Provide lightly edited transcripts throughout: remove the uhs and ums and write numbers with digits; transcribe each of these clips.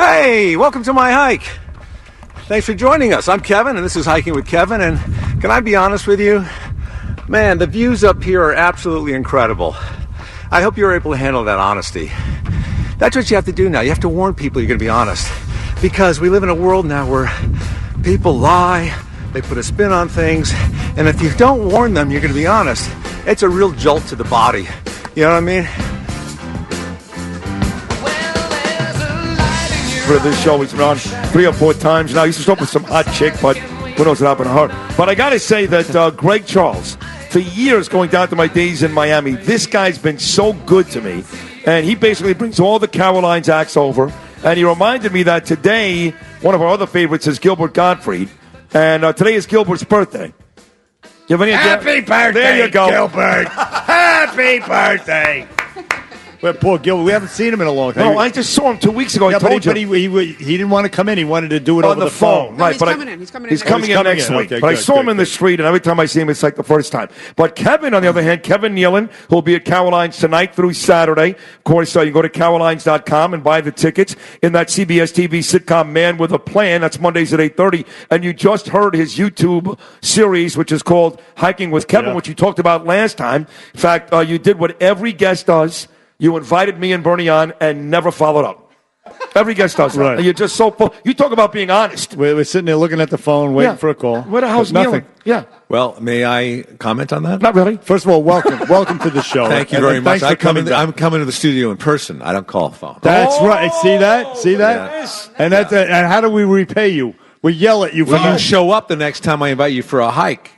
Hey, welcome to my hike. Thanks for joining us. I'm Kevin, and this is Hiking with Kevin. And can I be honest with you? Man, the views up here are absolutely incredible. I hope you're able to handle that honesty. That's what you have to do now. You have to warn people you're going to be honest. Because we live in a world now where people lie, they put a spin on things, and if you don't warn them you're going to be honest, it's a real jolt to the body. You know what I mean? For this show, he's been on 3 or 4 times now. He used to start with some hot chick, but who knows what happened to her. But I got to say that Greg Charles, for years going down to my days in Miami, this guy's been so good to me. And he basically brings all the Carolines acts over. And he reminded me that today, one of our other favorites is Gilbert Gottfried. And today is Gilbert's birthday. You have any idea? Happy birthday, there you go. Gilbert. Happy birthday. Well, poor Gilbert. We haven't seen him in a long time. No, I just saw him 2 weeks ago. Yeah, I told you. But he didn't want to come in. He wanted to do it on over the phone. Right, he's coming in. He's coming in. He's coming in next week. Okay, but I good, saw him good, in the street, and every time I see him, it's like the first time. But Kevin, on the other hand, Kevin Nealon, who'll be at Carolines tonight through Saturday. Of course, you can go to carolines.com and buy the tickets in that CBS TV sitcom Man with a Plan. That's Mondays at 8:30. And you just heard his YouTube series, which is called Hiking with Kevin, which you talked about last time. In fact, you did what every guest does. You invited me and Bernie on and never followed up. Every guest does that. Right. And you're just so full. You talk about being honest. We're sitting there looking at the phone, waiting for a call. Where the hell's nothing? Nealon? Yeah. Well, may I comment on that? Not really. First of all, welcome to the show. Thank you And very much. thanks for coming down. I'm coming to the studio in person. I don't call phone. That's right. See that? Yes. And that's and how do we repay you? We yell at you. Will you show up the next time I invite you for a hike?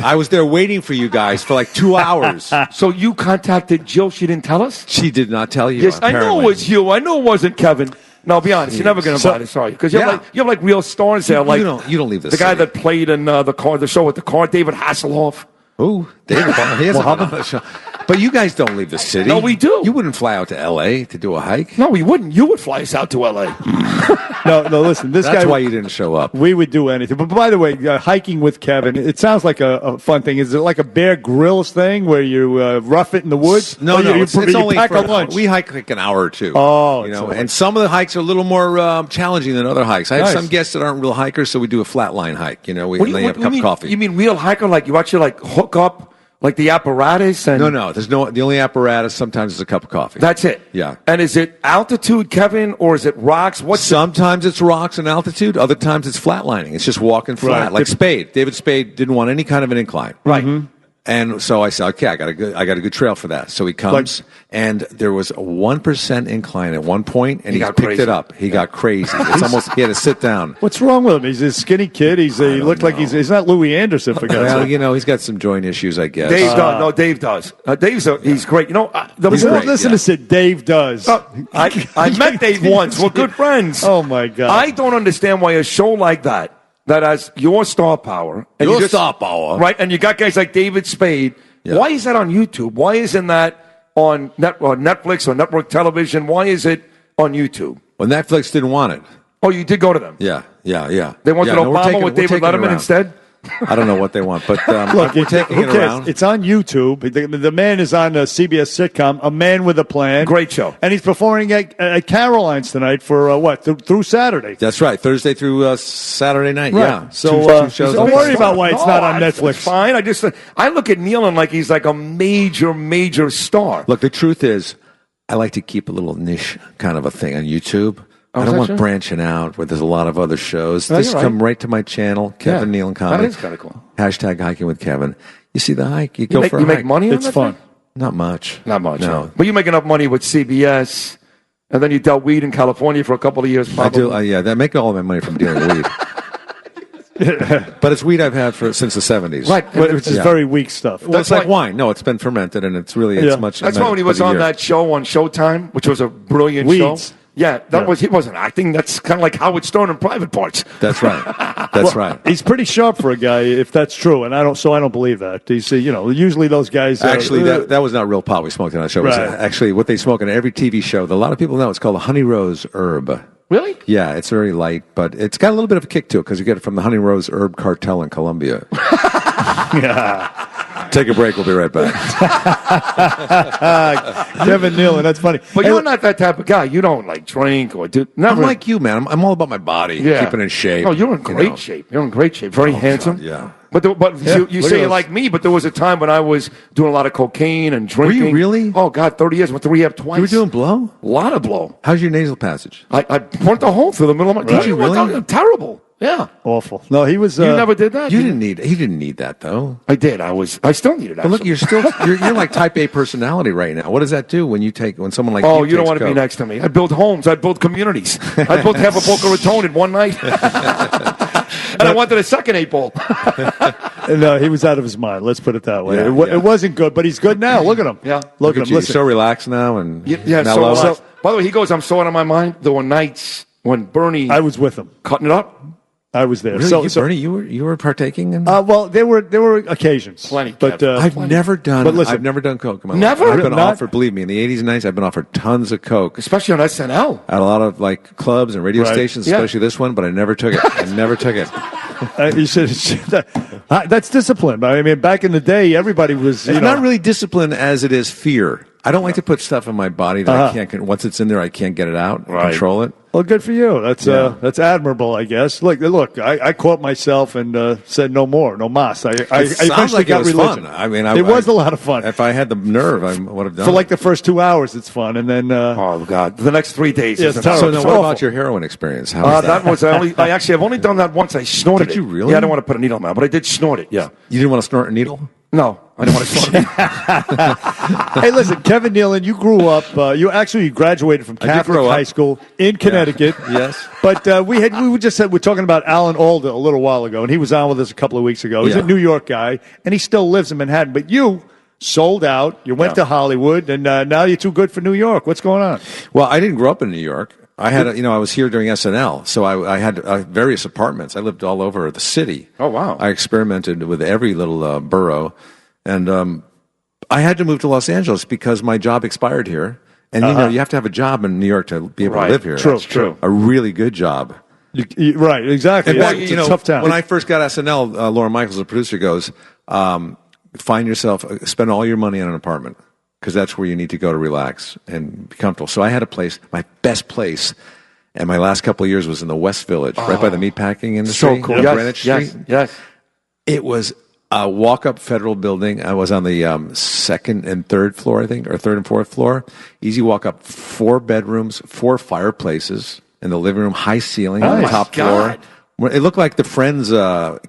I was there waiting for you guys for like 2 hours. So you contacted Jill. She didn't tell us? She did not tell you. Yes, apparently. I know it was you. I know it wasn't Kevin. No, be honest. You're never going to invite us, sorry. Because you have like real stars there. Like you don't leave this. The guy city. that played in the show with the car, David Hasselhoff. Oh, David. He hasn't been on the show. But you guys don't leave the city. No, we do. You wouldn't fly out to L.A. to do a hike. No, we wouldn't. You would fly us out to L.A. No, listen. This That's guy. why you didn't show up. We would do anything. But by the way, hiking with Kevin, it sounds like a fun thing. Is it like a Bear Grylls thing where you rough it in the woods? No, it's only pack for a lunch. We hike like an hour or two. Oh, and some of the hikes are a little more challenging than other hikes. I have Nice. some guests that aren't real hikers, so we do a flatline hike. We have a cup of coffee. You mean real hiker? Like you actually like hook up like the apparatus? And No. The only apparatus sometimes is a cup of coffee. That's it. Yeah. And is it altitude, Kevin, or is it rocks? Sometimes it's rocks and altitude. Other times it's flatlining. It's just walking flat, Right. like Spade. David Spade didn't want any kind of an incline. Right. And so I said, okay, I got a good trail for that. So he comes, and there was a 1% incline at one point, and he got picked crazy. it up. He got crazy. It's almost he had to sit down. What's wrong with him? He's a skinny kid. He looked like he's not Louis Anderson for God's Well, sake. he's got some joint issues, I guess. Dave does. No, Dave does. He's great. He's great, Listen yeah. to what Dave does. I met Dave once. We're good friends. Oh my God! I don't understand why a show like that has your star power. And Your star power. Right, and you got guys like David Spade. Yeah. Why is that on YouTube? Why isn't that on Netflix or network television? Why is it on YouTube? Well, Netflix didn't want it. Oh, you did go to them? Yeah. They wanted Yeah, no, we're Obama taking- with we're David taking it Letterman around. instead? I don't know what they want, but Look, we're taking who it cares? around. It's on YouTube. The man is on a CBS sitcom, A Man with a Plan. Great show. And he's performing at Caroline's tonight for through Saturday. That's right, Thursday through Saturday night. Right. Yeah. So, Two shows don't on worry Sunday. about why it's not on Netflix. It's fine. I look at Nealon like he's like a major star. Look, the truth is, I like to keep a little niche kind of a thing on YouTube. I is don't that want true? branching out where there's a lot of other shows. No, Just you're come right. right to my channel, Kevin Nealon That Comedy. is kind of cool. Hashtag hiking with Kevin. You see the hike, you go for a You hike. make money on It's that fun. thing? Not much. Not much. No. But you make enough money with CBS, and then you dealt weed in California for a couple of years. I Probably. do. Yeah, I make all of my money from dealing weed. But it's weed I've had since the 70s. Right. Which is very weak stuff. Well, it's like wine. No, it's been fermented, and it's much. That's why when he was on that show on Showtime, which was a brilliant Weeds. show. Yeah, he wasn't acting. That's kind of like Howard Stern in Private Parts. That's right. That's right. He's pretty sharp for a guy, if that's true, and I don't believe that. He's, usually those guys. Actually, that was not real pot we smoked on that show. It was Right. actually what they smoke on every TV show. A lot of people know it's called a honey rose herb. Really? Yeah, it's very light, but it's got a little bit of a kick to it because you get it from the honey rose herb cartel in Colombia. Take a break. We'll be right back. Kevin Nealon, that's funny. But you're not that type of guy. You don't like drink or do. Never. I'm like you, man. I'm all about my body, keeping in shape. No, you're in great shape. You're in great shape. Very handsome. God, yeah. But you say you're like me, but there was a time when I was doing a lot of cocaine and drinking. Were you really? Oh, God, 30 years. Went to rehab twice. You were doing blow? A lot of blow. How's your nasal passage? I burnt a hole through the middle of my... Did you really? Terrible. Yeah. Awful. No, he was... You never did that? He didn't need that, though. I did. I still needed that. But look, you're like type A personality right now. What does that do when someone like you don't want to be next to me. I build homes. I build communities. I built half a Boca Raton in one night. And I wanted a second 8-ball. No, he was out of his mind. Let's put it that way. Yeah, It wasn't good, but he's good now. Look at him. Yeah. Look at him. He's Listen. so relaxed now and mellow. So, by the way, he goes, I'm so out of my mind. There were nights when Bernie... I was with him. Cutting it up. I was there. Really? Bernie, you were partaking in? Well, there were occasions. Plenty, but Kevin. I've never done coke in my life. Never? I've been Not- offered, believe me, in the 80s and 90s, I've been offered tons of coke. Especially on SNL. At a lot of like clubs and radio Right. stations, Yeah. especially this one, but I never took it. You should, that's discipline. I mean, back in the day, everybody was. It's not really discipline as it is fear. I don't like to put stuff in my body that I can't. Once it's in there, I can't get it out. Right. Control it. Well, good for you. That's admirable, I guess. Look. I caught myself and said no more, no mas. I Sounds eventually like it got was religion. fun. I mean, it was a lot of fun. If I had the nerve, I would have done For it. like the first 2 hours, it's fun, and then. Oh, God. The next 3 days. Yeah, is it's enough. terrible. So, now, It's what awful. about your heroin experience? How was That was I've only done that once. I snorted Did you it. really? Yeah, I don't want to put a needle in my mouth, but I did snort it. Yeah. You didn't want to snort a needle? No, I don't want to snort it. Hey, listen, Kevin Nealon, you grew up. You graduated from did Catholic grow up. high school in Connecticut. Yes. But we're talking about Alan Alda a little while ago, and he was on with us a couple of weeks ago. He's Yeah. a New York guy, and he still lives in Manhattan. But you sold out. You went to Hollywood, and now you're too good for New York. What's going on? Well, I didn't grow up in New York. I had, I was here during SNL, so I had various apartments. I lived all over the city. Oh, wow. I experimented with every little borough, and I had to move to Los Angeles because my job expired here. And you have to have a job in New York to be able to live here. True. A really good job. Right, exactly. In fact, It's a tough town. when I first got SNL, Lauren Michaels, the producer, goes, spend all your money on an apartment, because that's where you need to go to relax and be comfortable. So I had a place, my best place, and my last couple of years was in the West Village, right by the meatpacking industry. So cool. on Yes, Greenwich yes, Street. yes. It was a walk-up federal building. I was on the second and third floor, I think, or third and fourth floor. Easy walk-up, 4 bedrooms, 4 fireplaces in the living room, high ceiling on the my top God. floor. It looked like the Friends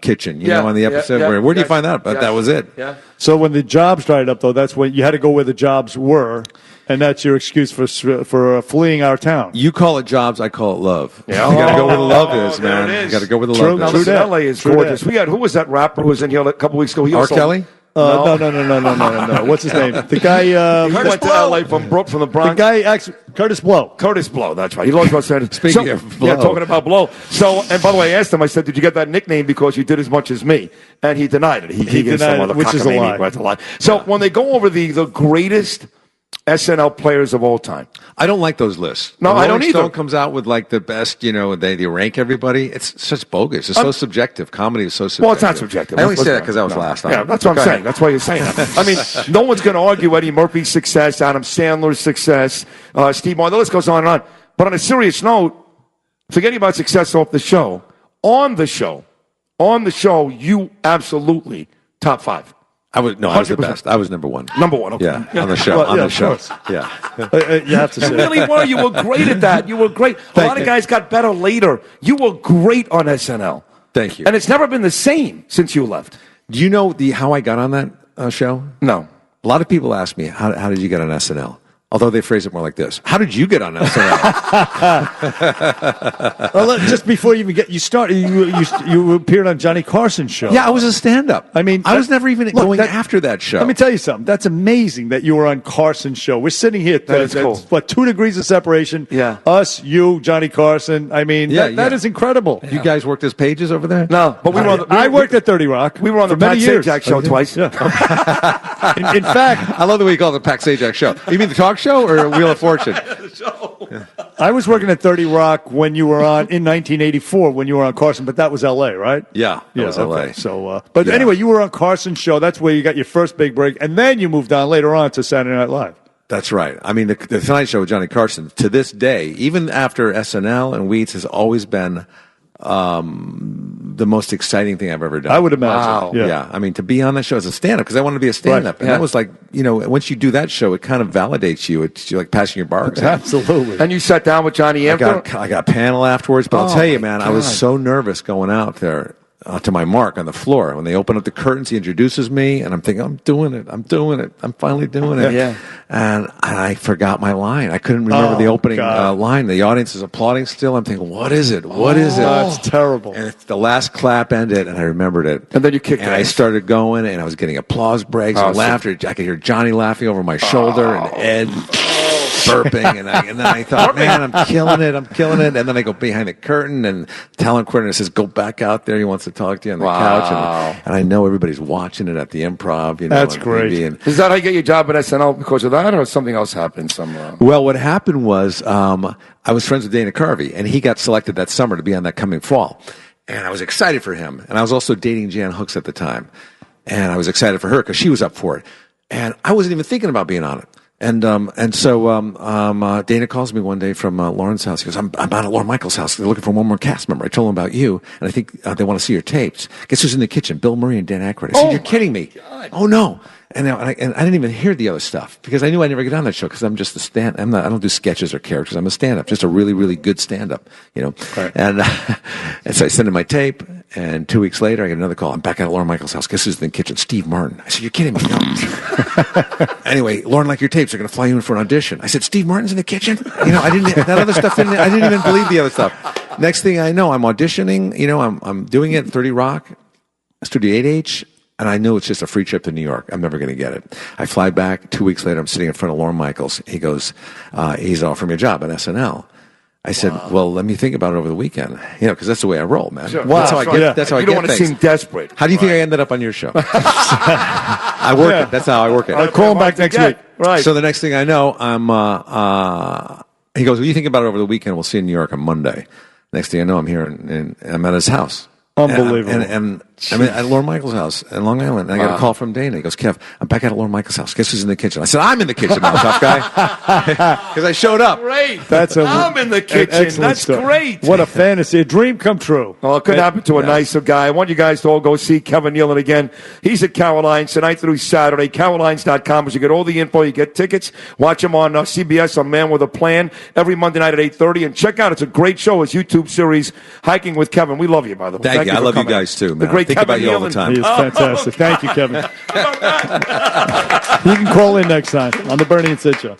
kitchen, you know, on the episode. Where do you find that? But that was it. Yeah. So when the jobs dried up, though, that's when you had to go where the jobs were, and that's your excuse for fleeing our town. You call it jobs, I call it love. Yeah. You got to go where the love is, there man. it is. You got to go where the True, love Now, is. listen, that. LA is True gorgeous. that. We had, who was that rapper who was in here a couple weeks ago? He R. also- Kelly? No. What's his name? The guy. He went to LA from the Bronx. The guy, actually, Curtis Blow. Curtis Blow, that's right. He loves about saying. Speaking of Blow. Yeah, talking about Blow. So, and by the way, I asked him, I said, did you get that nickname because you did as much as me? And he denied it. He gave denied some it, other which is a cockamamie, lie. That's a lie. So, when they go over the greatest SNL players of all time. I don't like those lists. No, When I don't Rolling either. Stone comes out with like the best, they rank everybody. It's such bogus. It's so subjective. Comedy is so subjective. Well, it's not subjective. I only say that Let's- because that was no. last time. Yeah, that's what I'm saying. That's why you're saying that. I mean, no one's going to argue Eddie Murphy's success, Adam Sandler's success, Steve Martin. The list goes on and on. But on a serious note, forgetting about success off the show, on the show, you absolutely top 5. I was the 100%. best. I was number 1. Number 1. Okay. Yeah, on the show. Well, on yeah, the of show. course. Yeah. You have to say. You really were. You were great at that. You were great. A lot of guys got better later. You were great on SNL. Thank you. And it's never been the same since you left. Do you know how I got on that show? No. A lot of people ask me, how did you get on SNL? Although they phrase it more like this. How did you get on SNL? Well, just before you even you started, you appeared on Johnny Carson's show. Yeah, I was a stand-up. I mean, I was never even going after that show. Let me tell you something. That's amazing that you were on Carson's show. We're sitting here. That is cool. What, 2 degrees of separation? Yeah. Us, you, Johnny Carson. I mean, that is incredible. You guys worked as pages over there? No, but we were on the, I worked at 30 Rock. We were on the for many Pat years. Sajak show twice. Yeah. in fact, I love the way you call it the Pat Sajak show. You mean the talk show or Wheel of Fortune? I was working at 30 Rock when you were on in 1984 when you were on Carson, but that was L.A., right? Yeah, it was L.A. Okay. So, but anyway, you were on Carson's show. That's where you got your first big break, and then you moved on later on to Saturday Night Live. That's right. I mean, the Tonight Show with Johnny Carson, to this day, even after SNL and Weeds, has always been the most exciting thing I've ever done. I would imagine. Wow. Yeah. I mean, to be on that show as a stand-up, because I wanted to be a stand-up. Right. And that was like, once you do that show, it kind of validates you. You're like passing your bar exam. Absolutely. And you sat down with Johnny after? I got a panel afterwards, but I'll tell you, man, I was so nervous going out there. To my mark on the floor. When they open up the curtains, he introduces me, and I'm thinking, I'm doing it. I'm finally doing it. Yeah. And I forgot my line. I couldn't remember the opening line. The audience is applauding still. I'm thinking, what is it? What is it? That's terrible. And the last clap ended, and I rembered it. And then you kicked it. And I started going, and I was getting applause breaks and laughter. I could hear Johnny laughing over my shoulder, and Ed burping, and then I thought, man, I'm killing it. And then I go behind the curtain, and the talent coordinator says, go back out there. He wants to talk to you on the couch. And I know everybody's watching it at the Improv. That's great. Is that how you get your job at SNL because of that, or something else happened somewhere? Well, what happened was I was friends with Dana Carvey, and he got selected that summer to be on that coming fall. And I was excited for him. And I was also dating Jan Hooks at the time. And I was excited for her because she was up for it. And I wasn't even thinking about being on it. And so Dana calls me one day from Lauren's house. He goes, I'm out at Lorne Michaels' house. They're looking for one more cast member. I told them about you, and I think they want to see your tapes. Guess who's in the kitchen? Bill Murray and Dan Aykroyd. I said, you're kidding me. God. Oh, no. And I didn't even hear the other stuff because I knew I'd never get on that show because I'm just I don't do sketches or characters. I'm a stand-up, just a really, really good stand-up, Right. And so I sent him my tape, and 2 weeks later I get another call. I'm back at Lorne Michaels' house. Guess who's in the kitchen? Steve Martin. I said, you're kidding me. No. Anyway, Lauren, like your tapes, they're going to fly you in for an audition. I said, Steve Martin's in the kitchen? I didn't even believe the other stuff. Next thing I know, I'm auditioning, I'm doing it at 30 Rock, Studio 8H. And I know it's just a free trip to New York. I'm never going to get it. I fly back. 2 weeks later, I'm sitting in front of Lorne Michaels. He goes, he's offering me a job at SNL. I said, well, let me think about it over the weekend. Because that's the way I roll, man. Sure. Wow. That's how I get. That's how I get things. You don't want to seem desperate. How do you think I ended up on your show? I work it. That's how I work it. I'll call him back next week. Right. So the next thing I know, he goes, well, you think about it over the weekend. We'll see you in New York on Monday. Next thing I know, I'm here and I'm at his house. Unbelievable. And I'm at Lorne Michaels' house in Long Island. And I got a call from Dana. He goes, Kev, I'm back at Lorne Michaels' house. Guess who's in the kitchen? I said, I'm in the kitchen now, tough guy. Because I showed up. Great. I'm in the kitchen. That's story. Great. What a fantasy. A dream come true. Well, it could happen to a nicer guy. I want you guys to all go see Kevin Nealon again. He's at Caroline's tonight through Saturday. Carolines.com is you get all the info. You get tickets. Watch him on CBS, A Man with a Plan, every Monday night at 8:30. And check out, it's a great show, his YouTube series, Hiking with Kevin. We love you, by the way. Thank you. I love you guys, too, man. The great I think Kevin about you all the Nealon. time. He is fantastic. Thank you, Kevin. You can call in next time on the Bernie and Sid Show.